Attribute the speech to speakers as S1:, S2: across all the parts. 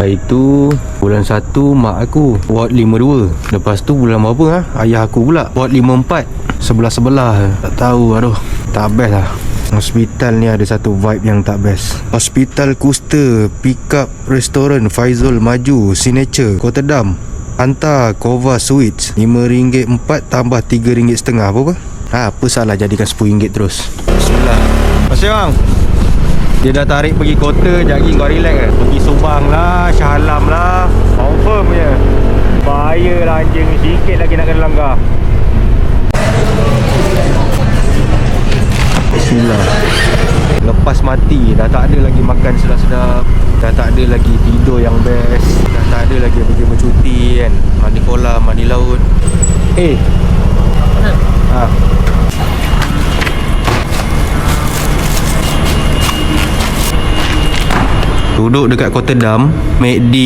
S1: Itu bulan 1 mak aku ward 52. Lepas tu bulan berapa ayah aku pula ward 54. Sebelah-sebelah. Tak tahu, aduh, tak best lah. Hospital ni ada satu vibe yang tak best. Hospital Kuster, Pickup Restoran, Faizul Maju, Signature, Kota Dam, hantar Kova Suites RM5 4 tambah RM3.5 apa-apa. Apa salah jadikan RM10 terus. Bismillah. Terima kasih bang. Dia dah tarik pergi kota, jagi kau relax ke? Pergi Subang lah, Shah Alam lah. Confirm je. Bahaya lah anjing, sikit lagi nak kena langgar. Bismillah. Lepas mati, dah tak ada lagi makan sedap-sedap, dah tak ada lagi tidur yang best, dah tak ada lagi pergi bercuti kan, mandi kolam, mandi laut. Mana? Duduk dekat Kota Dam, McD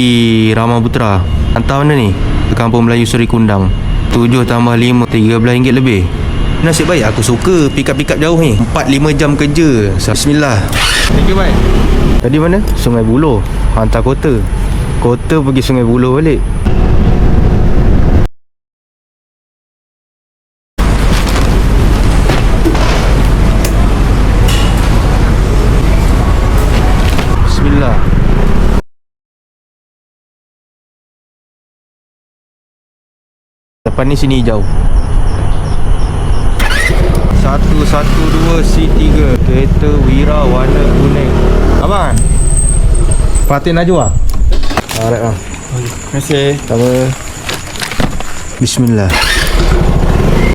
S1: Ramaputra. Hantar mana ni? Ke Kampung Melayu Seri Kundang. 7 tambah 5, RM13 lebih. Nasib baik aku suka pick-up jauh ni. 4-5 jam kerja. Bismillah. Thank you, bye. Tadi mana? Sungai Buloh. Hantar kota. Kota pergi Sungai Buloh balik. Bismillah. Depan ni sini hijau. 112 C3 kereta Wira warna kuning. Abang Fatin Najwa. Alright bang.
S2: Terima kasih.
S1: Sama. Bismillah.